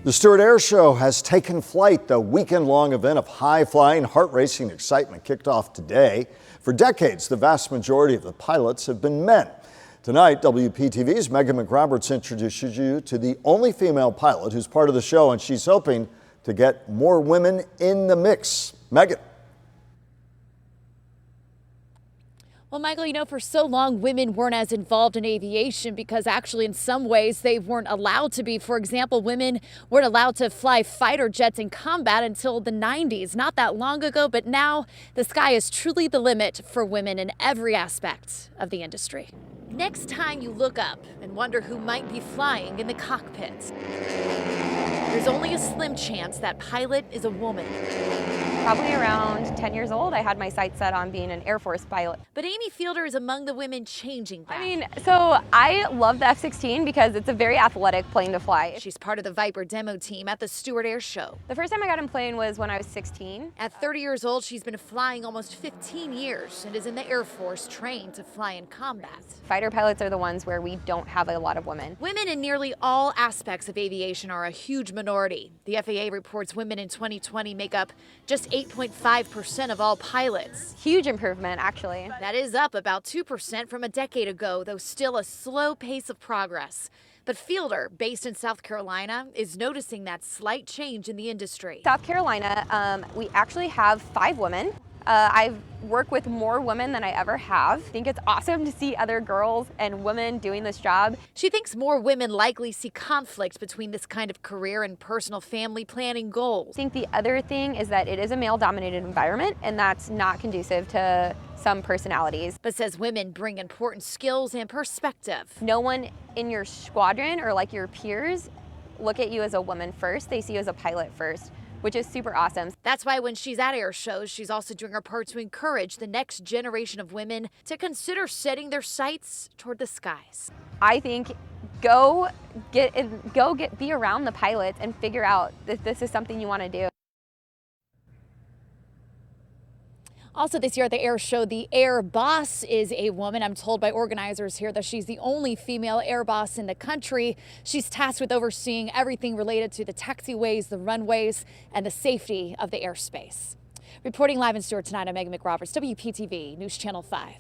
The Stuart Air Show has taken flight. The weekend-long event of high-flying, heart-racing excitement kicked off today. For decades, the vast majority of the pilots have been men. Tonight, WPTV's Megan McRoberts introduces you to the only female pilot who's part of the show, and she's hoping to get more women in the mix. Megan. Well, Michael, you know, for so long, women weren't as involved in aviation because actually in some ways they weren't allowed to be. For example, women weren't allowed to fly fighter jets in combat until the 90s, not that long ago. But now the sky is truly the limit for women in every aspect of the industry. Next time you look up and wonder who might be flying in the cockpit, there's only a slim chance that pilot is a woman. Probably around 10 years old, I had my sights set on being an Air Force pilot. But Aimee Fielder is among the women changing that. So I love the F-16 because it's a very athletic plane to fly. She's part of the Viper demo team at the Stuart Air Show. The first time I got in plane was when I was 16. At 30 years old, she's been flying almost 15 years and is in the Air Force trained to fly in combat. Fighter pilots are the ones where we don't have a lot of women. Women in nearly all aspects of aviation are a huge minority. The FAA reports women in 2020 make up just 8.5% of all pilots. Huge improvement, actually. That is up about 2% from a decade ago, though still a slow pace of progress. But Fielder, based in South Carolina, is noticing that slight change in the industry. South Carolina, we actually have 5 women. I've worked with more women than I ever have. I think it's awesome to see other girls and women doing this job. She thinks more women likely see conflict between this kind of career and personal family planning goals. I think the other thing is that it is a male-dominated environment, and that's not conducive to some personalities. But says women bring important skills and perspective. No one in your squadron or like your peers look at you as a woman first. They see you as a pilot first, which is super awesome. That's why when she's at air shows, she's also doing her part to encourage the next generation of women to consider setting their sights toward the skies. I think be around the pilots and figure out that this is something you want to do. Also this year at the Air Show, the Air Boss is a woman. I'm told by organizers here that she's the only female Air Boss in the country. She's tasked with overseeing everything related to the taxiways, the runways, and the safety of the airspace. Reporting live in Stuart tonight, I'm Megan McRoberts, WPTV News Channel 5.